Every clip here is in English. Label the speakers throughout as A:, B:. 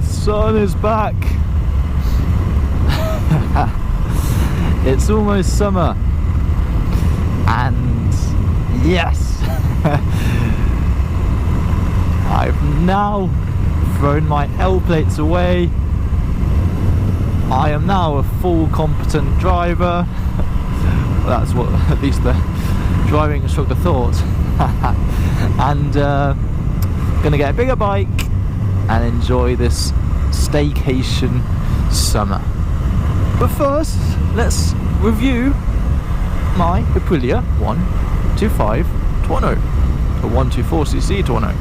A: sun is back. It's almost summer, and yes, I've now thrown my L plates away. I am now a full competent driver. That's what at least the driving instructor thought. And gonna get a bigger bike and enjoy this staycation summer. But first, let's review my Aprilia 125 Tuono, a 124cc Tuono.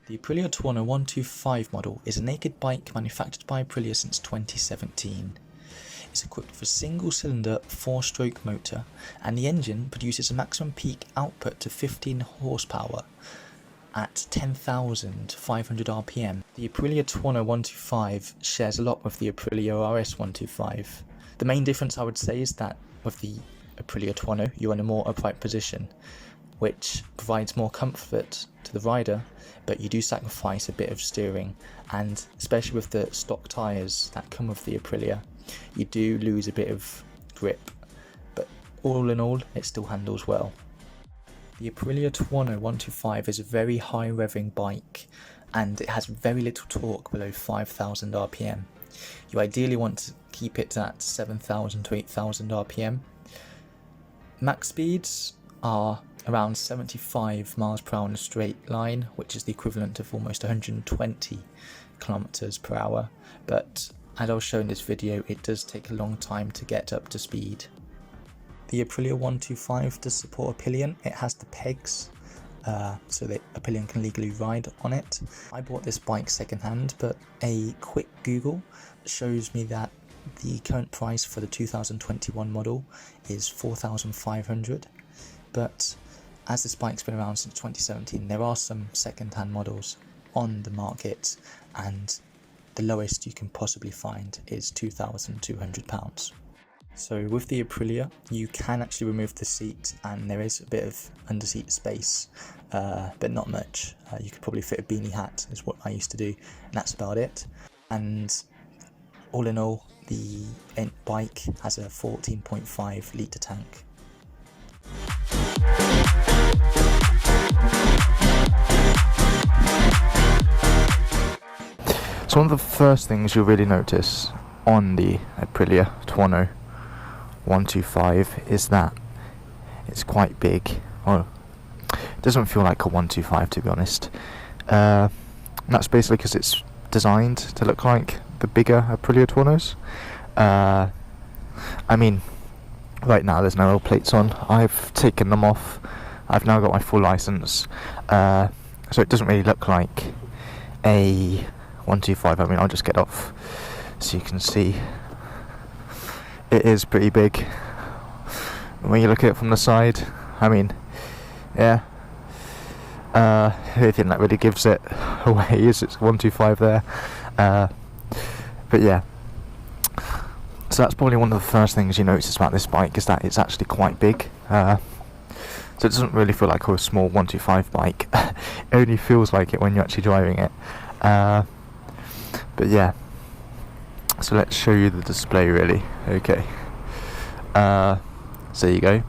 B: The Aprilia Tuono 125 model is a naked bike manufactured by Aprilia since 2017. It's equipped with a single-cylinder 4-stroke motor, and the engine produces a maximum peak output to 15 horsepower at 10,500 RPM. The Aprilia Tuono 125 shares a lot with the Aprilia RS 125. The main difference I would say is that with the Aprilia Tuono you're in a more upright position, which provides more comfort to the rider, but you do sacrifice a bit of steering, and especially with the stock tyres that come with the Aprilia, you do lose a bit of grip, but all in all it still handles well. The Aprilia Tuono 125 is a very high revving bike, and it has very little torque below 5,000 RPM. You ideally want to keep it at 7,000 to 8,000 RPM. Max speeds are around 75 miles per hour in a straight line, which is the equivalent of almost 120 kilometers per hour, but as I'll show in this video, it does take a long time to get up to speed. The Aprilia 125 does support a pillion. It has the pegs, so that a pillion can legally ride on it. I bought this bike second-hand, but a quick Google shows me that the current price for the 2021 model is 4,500, but as this bike's been around since 2017, there are some second-hand models on the market, and the lowest you can possibly find is £2,200. So with the Aprilia, you can actually remove the seat, and there is a bit of under-seat space, but not much. You could probably fit a beanie hat, is what I used to do, and that's about it. And all in all, the bike has a 14.5 litre tank.
A: So one of the first things you'll really notice on the Aprilia Tuono 125 is that it's quite big. Well, it doesn't feel like a 125 to be honest. That's basically because it's designed to look like the bigger Aprilia Tuonos. I mean, right now there's no L plates on. I've taken them off. I've now got my full license, so it doesn't really look like a 125. I mean, I'll just get off so you can see. It is pretty big when you look at it from the side. I mean, yeah. The only thing that really gives it away is it's 125 there. But yeah. So that's probably one of the first things you notice about this bike, is that it's actually quite big. So it doesn't really feel like a small 125 bike. It only feels like it when you're actually driving it. But yeah, so let's show you the display really. Okay, so there you go.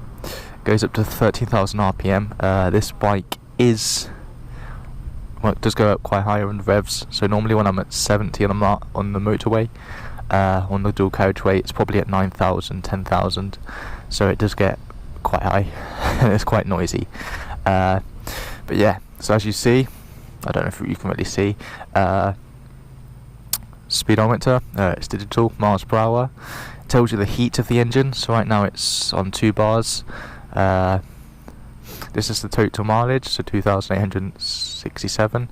A: Goes up to 13,000 RPM. This bike is, well, it does go up quite higher in revs. So normally when I'm at 70 on the motorway, on the dual carriageway, it's probably at 9,000, 10,000. So it does get quite high. It's quite noisy. But yeah, so as you see, I don't know if you can really see, speedometer, it's digital, miles per hour. It tells you the heat of the engine, so right now it's on 2 bars. This is the total mileage, so 2,867.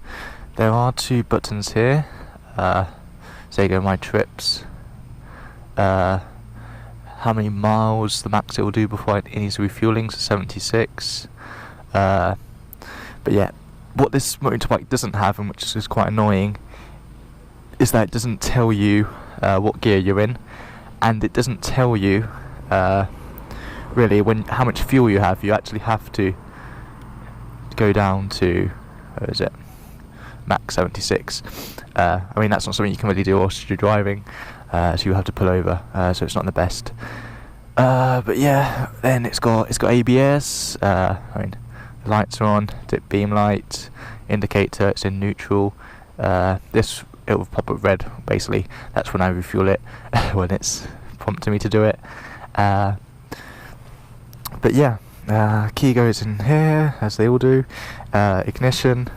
A: There are 2 buttons here. So there you go, my trips, how many miles the max it will do before it needs refueling, so 76. But yeah, what this motorbike doesn't have, and which is quite annoying, is that it doesn't tell you what gear you're in, and it doesn't tell you really how much fuel you have. You actually have to go down to, where is it, max 76. I mean, that's not something you can really do whilst you're driving, so you have to pull over, so it's not the best. But yeah, then it's got ABS. I mean, the lights are on, dip beam light, indicator, it's in neutral. This, it will pop up red, basically. That's when I refuel it, when it's prompting me to do it. But yeah, key goes in here, as they all do. Ignition.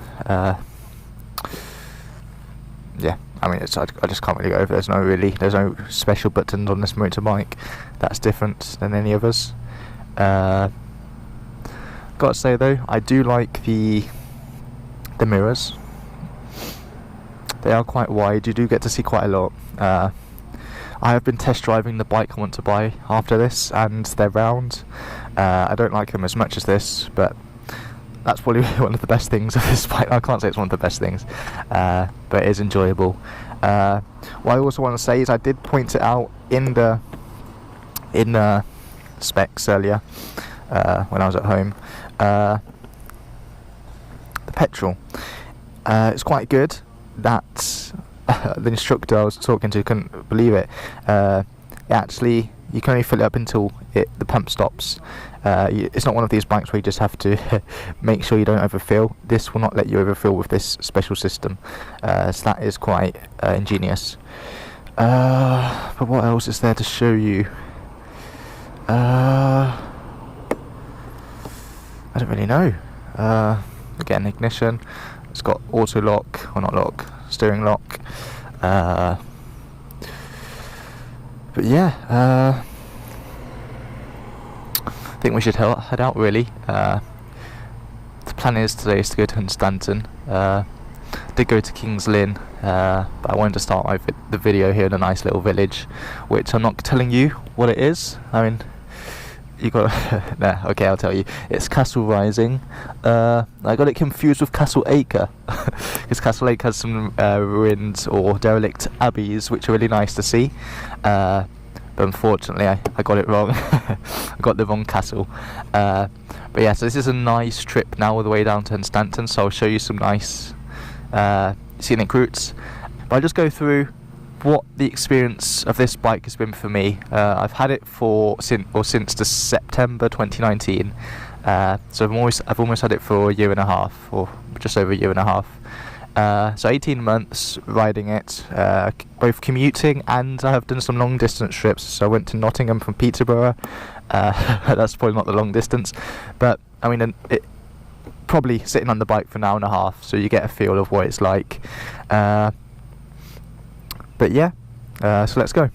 A: Yeah, I mean, I just can't really go over. There's no special buttons on this motorbike that's different than any others. Got to say though, I do like the mirrors. They are quite wide. You do get to see quite a lot. I have been test driving the bike I want to buy after this, and they're round. I don't like them as much as this, but that's probably one of the best things of this bike. I can't say it's one of the best things, but it is enjoyable. What I also want to say is I did point it out in the specs earlier when I was at home. The petrol, it's quite good. That the instructor I was talking to couldn't believe it. Actually, you can only fill it up until the pump stops. It's not one of these bikes where you just have to make sure you don't overfill. This will not let you overfill with this special system, so that is quite ingenious. But what else is there to show you? I don't really know. Again, ignition. It's got auto lock, or not lock, steering lock. But yeah, I think we should head out really. The plan is today is to go to Hunstanton. Did go to King's Lynn, but I wanted to start the video here in a nice little village, which I'm not telling you what it is. I mean, you got nah, okay, I'll tell you. It's Castle Rising. I got it confused with Castle Acre, because Castle Acre has some ruined or derelict abbeys, which are really nice to see. But unfortunately, I got it wrong. I got the wrong castle. But yeah, so this is a nice trip now all the way down to Hunstanton. So I'll show you some nice scenic routes. But I'll just go through what the experience of this bike has been for me. I've had it since the September 2019. So I've almost had it for a year and a half, or just over a year and a half. So 18 months riding it, both commuting, and I have done some long distance trips. So I went to Nottingham from Peterborough. That's probably not the long distance, but I mean, it probably sitting on the bike for an hour and a half, so you get a feel of what it's like. But yeah, so let's go.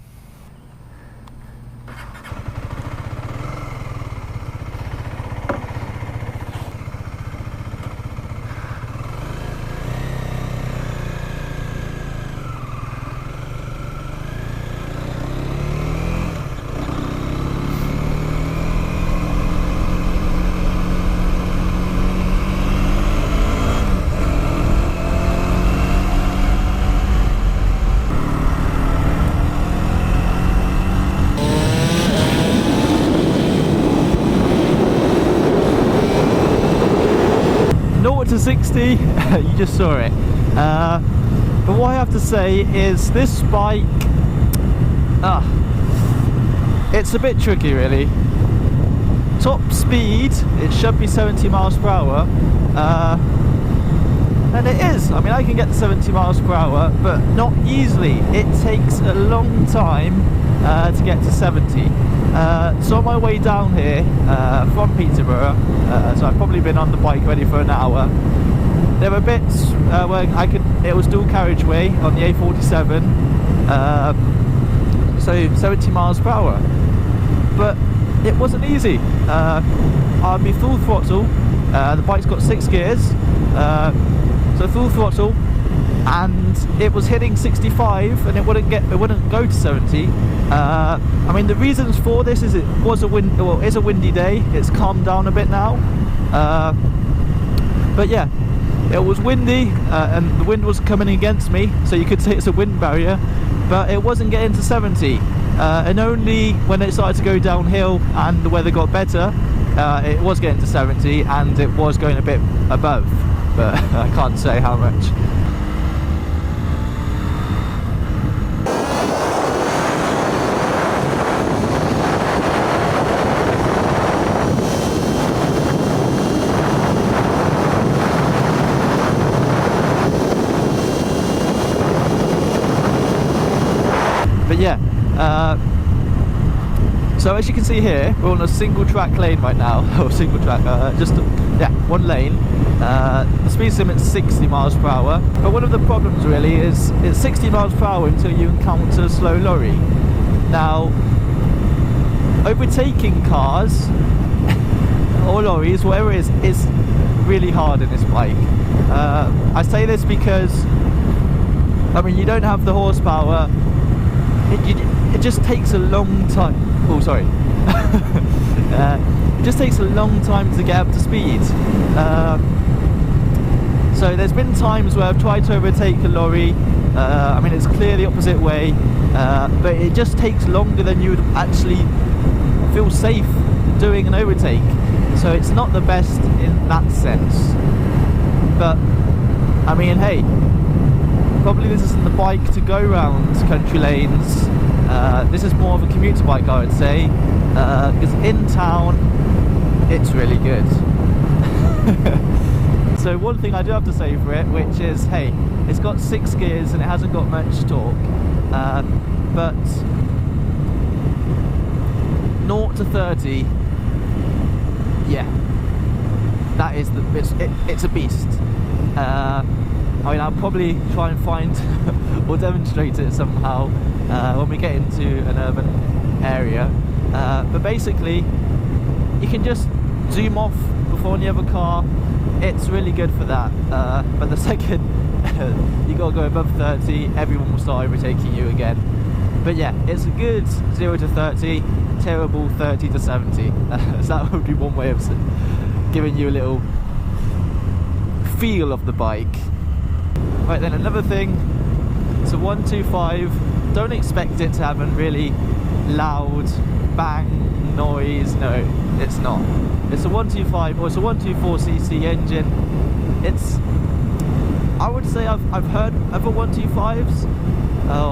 A: To 60, you just saw it. But what I have to say is this bike, it's a bit tricky really. Top speed, it should be 70 miles per hour, and it is. I mean, I can get to 70 miles per hour, but not easily. It takes a long time to get to 70. So on my way down here from Peterborough, so I've probably been on the bike ready for an hour. There were bits where it was dual carriageway on the A47, so 70 miles per hour. But it wasn't easy. I'd be full throttle. The bike's got 6 gears, so full throttle, and it was hitting 65, and it wouldn't go to 70. I mean, the reasons for this is it is a windy day. It's calmed down a bit now, but yeah,
C: It was windy and the wind was coming against me, so you could say it's a wind barrier, but it wasn't getting to 70. And only when it started to go downhill and the weather got better, it was getting to 70 and it was going a bit above, but I can't say how much. But yeah, so as you can see here, we're on a single track lane right now, or single track, one lane. The speed limit's 60 miles per hour, but one of the problems really is it's 60 miles per hour until you encounter a slow lorry. Now, overtaking cars or lorries, whatever it is really hard in this bike. I say this because, I mean, you don't have the horsepower. It just takes a long time. Oh, sorry. It just takes a long time to get up to speed. So there's been times where I've tried to overtake a lorry. I mean, it's clear the opposite way, but it just takes longer than you would actually feel safe doing an overtake. So it's not the best in that sense. But I mean, hey, probably this isn't the bike to go round country lanes. This is more of a commuter bike, I would say, because in town it's really good. So one thing I do have to say for it, which is, hey, it's got 6 gears and it hasn't got much torque, but 0 to 30, yeah, that is it's a beast. I mean, I'll probably try and find or demonstrate it somehow when we get into an urban area. But basically, you can just zoom off before any other car. It's really good for that. But the second you gotta go above 30, everyone will start overtaking you again. But yeah, it's a good 0 to 30, terrible 30 to 70. So that would be one way of giving you a little feel of the bike. Right then, another thing, it's a 125. Don't expect it to have a really loud bang noise. No, it's not. It's a 125 or it's a 124cc engine. It's, I would say I've heard other 125s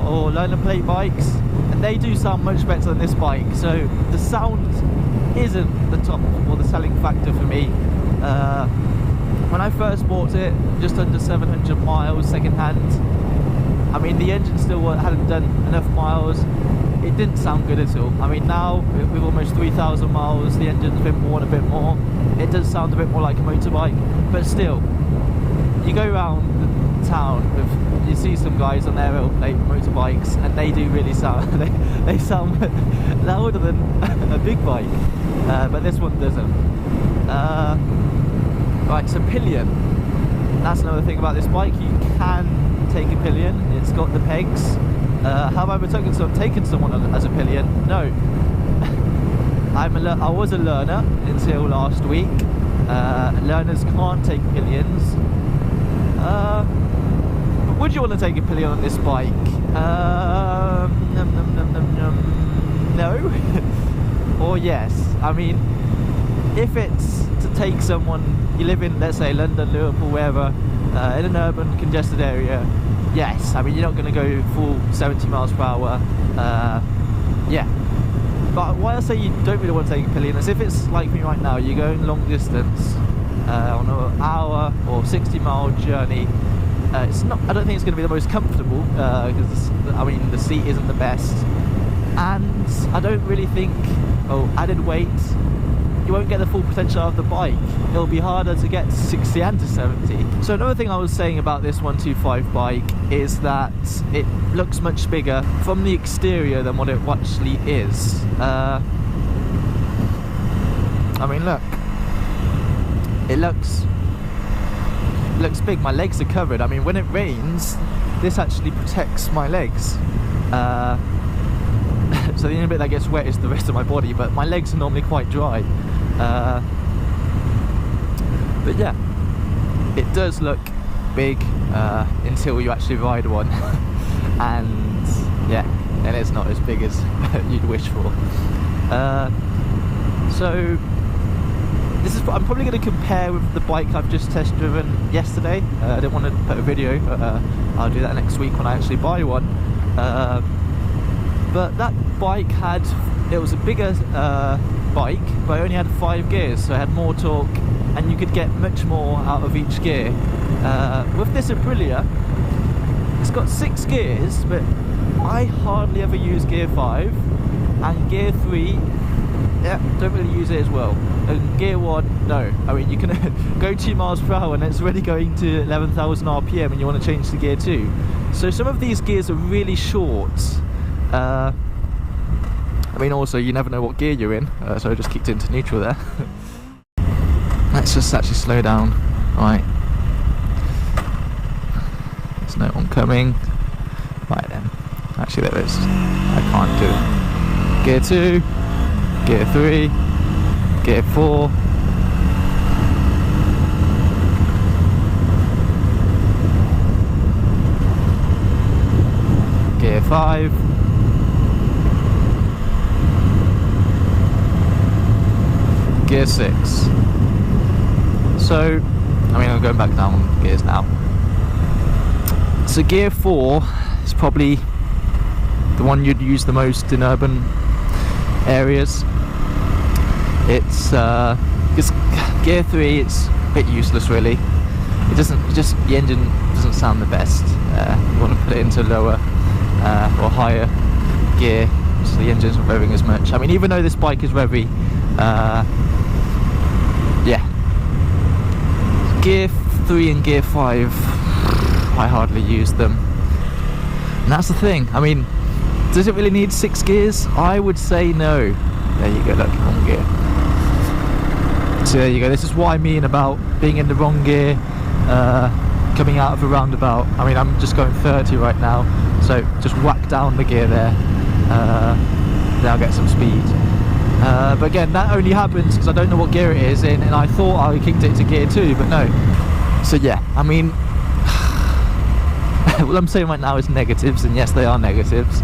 C: or learner plate bikes, and they do sound much better than this bike. So the sound isn't the top or the selling factor for me. When I first bought it, just under 700 miles second hand, I mean, the engine still hadn't done enough miles. It didn't sound good at all. I mean, now with almost 3,000 miles, the engine's been worn a bit more. It does sound a bit more like a motorbike, but still, you go around the town with, you see some guys on their motorbikes, and they do really sound, they sound louder than a big bike, but this one doesn't. Right, so pillion. That's another thing about this bike. You can take a pillion. It's got the pegs. Have I ever taken someone as a pillion? No. I was a learner until last week. Learners can't take pillions. But would you want to take a pillion on this bike? No. Or yes. I mean, if it's to take someone, you live in, let's say, London, Liverpool, wherever, in an urban congested area, yes. I mean, you're not going to go full 70 miles per hour. Yeah. But why I say you don't really want to take a pillion is if it's like me right now, you're going long distance on an hour or 60-mile journey. It's not. I don't think it's going to be the most comfortable because I mean the seat isn't the best, and I don't really think. Oh, added weight. You won't get the full potential of the bike. It'll be harder to get to 60 and to 70. So another thing I was saying about this 125 bike is that it looks much bigger from the exterior than what it actually is. I mean, look. It looks big. My legs are covered. I mean, when it rains, this actually protects my legs. So the only bit that gets wet is the rest of my body, but my legs are normally quite dry. But yeah, it does look big until you actually ride one. And yeah, then it's not as big as you'd wish for. So this is, I'm probably going to compare with the bike I've just test driven yesterday. I didn't want to put a video, but I'll do that next week when I actually buy one. But that bike it was a bigger bike, but it only had 5 gears, so it had more torque, and you could get much more out of each gear. With this Aprilia, it's got 6 gears, but I hardly ever use gear 5, and gear 3, yeah, don't really use it as well. And gear 1, no. I mean, you can go 2 miles per hour and it's already going to 11,000 RPM and you want to change to gear 2. So some of these gears are really short. I mean, also, you never know what gear you're in, so I just kicked into neutral there. Let's just actually slow down. Right. There's no one coming. Right then. Actually, there is. I can't do it. Gear 2. Gear 3, gear 4, gear 5, gear 6. So, I mean, I'm going back down gears now. So gear 4 is probably the one you'd use the most in urban areas. It's gear 3, it's a bit useless really. The engine doesn't sound the best. You want to put it into lower or higher gear so the engine's not revving as much. I mean, even though this bike is revvy, yeah. Gear 3 and gear 5, I hardly use them. And that's the thing. I mean, does it really need 6 gears? I would say no. There you go, look, wrong gear. So there you go, this is what I mean about being in the wrong gear, coming out of a roundabout. I mean, I'm just going 30 right now, so just whack down the gear there, then I'll get some speed. But again, that only happens because I don't know what gear it is in, and I thought I kicked it to gear 2, but no. So yeah, I mean, what I'm saying right now is negatives, and yes, they are negatives.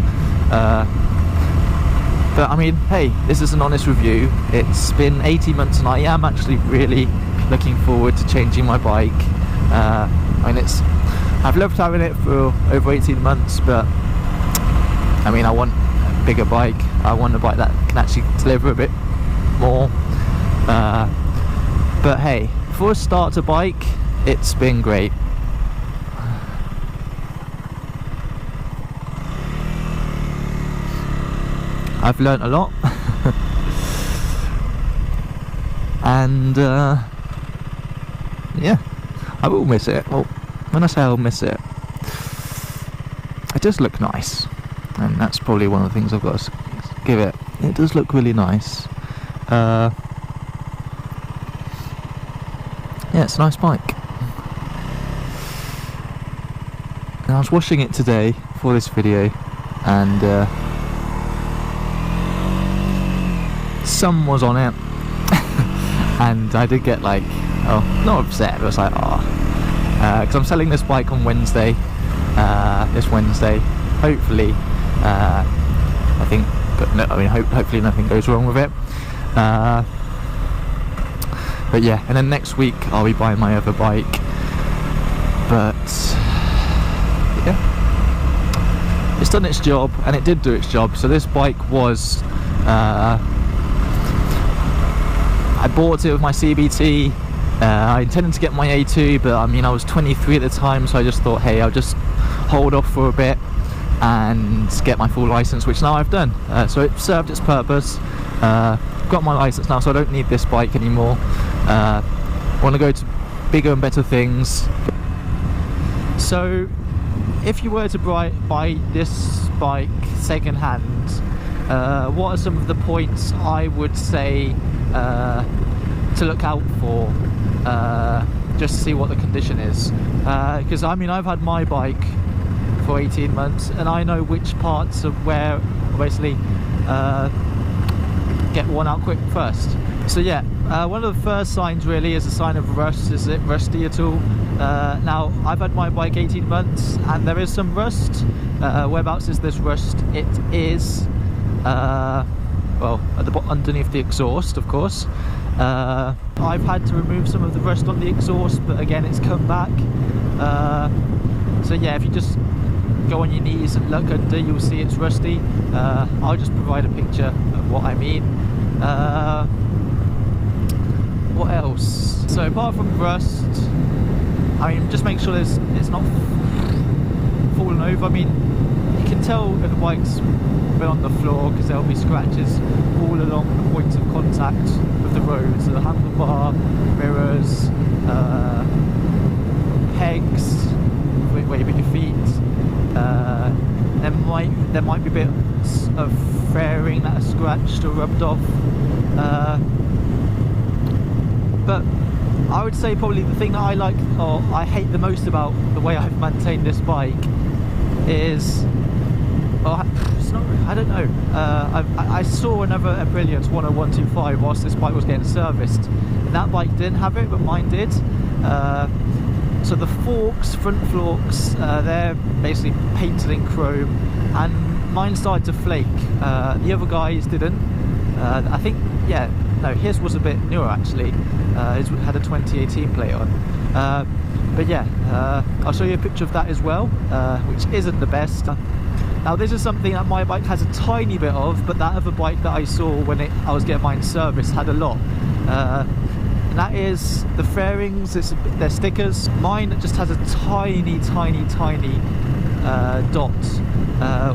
C: But I mean, hey, this is an honest review. It's been 18 months and I am actually really looking forward to changing my bike. I mean, I've loved having it for over 18 months, but I mean, I want a bigger bike. I want a bike that can actually deliver a bit more. But hey, for a starter bike, it's been great. I've learnt a lot. And yeah, I will miss it. Well, when I say I'll miss it, it does look nice, and that's probably one of the things I've got to give it. It does look really nice. Yeah, it's a nice bike. And I was watching it today for this video, and sun was on it. And I did get like, oh, not upset, but I was like, oh, because I'm selling this bike on Wednesday, this Wednesday, hopefully, I think, but no, I mean, hopefully nothing goes wrong with it, but yeah, and then next week I'll be buying my other bike, but yeah, it's done its job, and it did do its job. So this bike was, I bought it with my CBT. I intended to get my A2, but I mean, I was 23 at the time, so I just thought, hey, I'll just hold off for a bit and get my full license, which now I've done. So it served its purpose. Got my license now, so I don't need this bike anymore. I want to go to bigger and better things. So if you were to buy this bike second hand, what are some of the points I would say to look out for, just to see what the condition is? Because I mean, I've had my bike for 18 months and I know which parts of where basically get worn out quick first. So yeah, one of the first signs really is a sign of rust. Is it rusty at all? Now, I've had my bike 18 months and there is some rust. Whereabouts is this rust? It is, well, at the underneath the exhaust, of course. I've had to remove some of the rust on the exhaust, but again, it's come back. So yeah, if you just go on your knees and look under, you'll see it's rusty. I'll just provide a picture of what I mean. What else? So apart from rust, I mean, just make sure it's not fallen over. I mean, you can tell if the bike's been on the floor because there'll be scratches all along the points of contact with the road. So the handlebar, mirrors, pegs, where you put your feet. There might be bits of fairing that are scratched or rubbed off. But I would say probably the thing that I like, or I hate the most about the way I've maintained this bike is, well, it's not, I don't know. I saw another Aprilia Tuono 125 whilst this bike was getting serviced, and that bike didn't have it, but mine did. So the forks, front forks, they're basically painted in chrome, and mine started to flake. The other guys didn't. I think, yeah, no, his was a bit newer actually. His had a 2018 plate on. But yeah, I'll show you a picture of that as well, which isn't the best. Now this is something that my bike has a tiny bit of, but that other bike that I saw when I was getting mine serviced had a lot. And that is the fairings, they're stickers. Mine just has a tiny dot,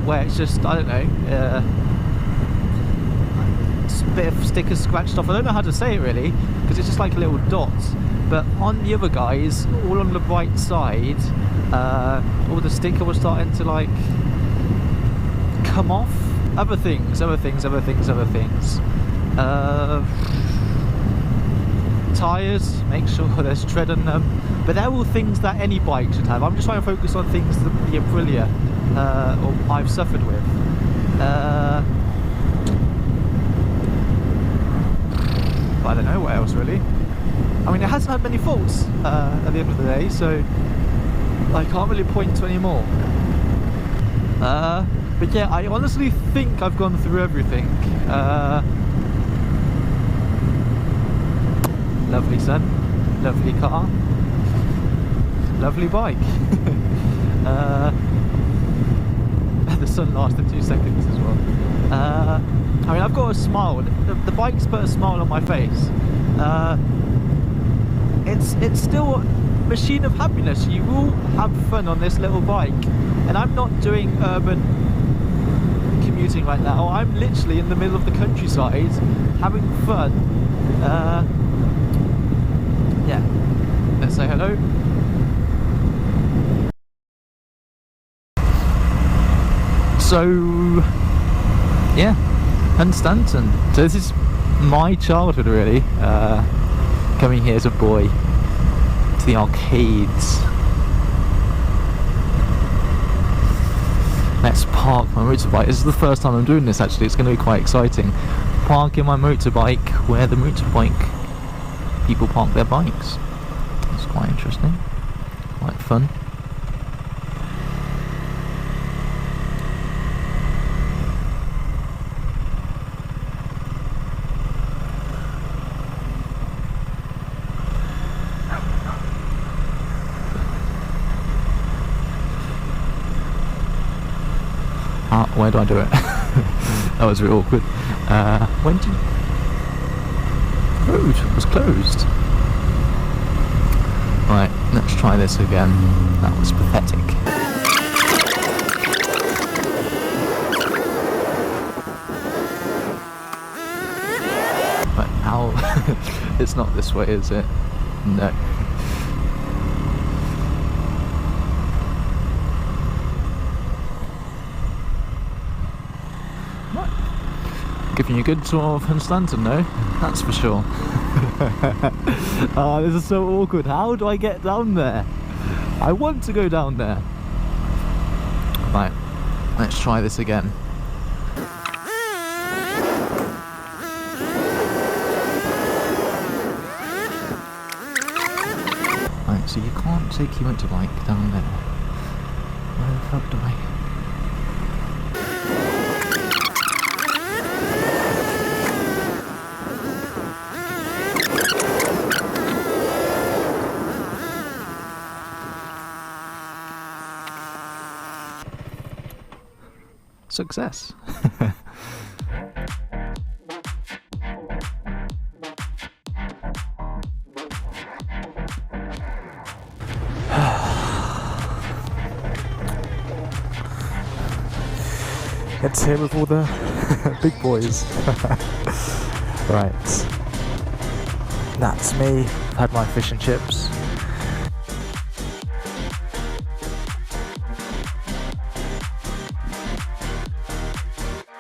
C: where it's just, I don't know, a bit of stickers scratched off. I don't know how to say it really, because it's just like a little dot. But on the other guys, all on the right side, all the sticker was starting to like come off. Other things. Tyres, make sure there's tread on them. But they're all things that any bike should have. I'm just trying to focus on things that the Aprilia or I've suffered with. I don't know what else really. I mean, it hasn't had many faults at the end of the day, so I can't really point to any more. But yeah, I honestly think I've gone through everything. Lovely sun, lovely car, lovely bike. The sun lasted 2 seconds as well. I mean, I've got a smile. The bike's put a smile on my face. It's still a machine of happiness. You will have fun on this little bike, and I'm not doing urban commuting right now. I'm literally in the middle of the countryside having fun. Yeah, let's say hello. So yeah, Hunstanton. So this is my childhood really, coming here as a boy to the arcades. Let's park my motorbike. This is the first time I'm doing this actually, it's going to be quite exciting. Parking my motorbike where the motorbike people park their bikes. It's quite interesting, quite fun. Where do I do it? That was really awkward. When did the road was closed? Right, let's try this again. That was pathetic. But how? It's not this way, is it? No. Giving you a good tour of Hunstanton, no? That's for sure. Oh, this is so awkward. How do I get down there? I want to go down there. Right, let's try this again.
A: fuck's sake he went to like down there? Where the fuck do I? Success. It's here with all the big boys. Right. That's me. Had my fish and chips.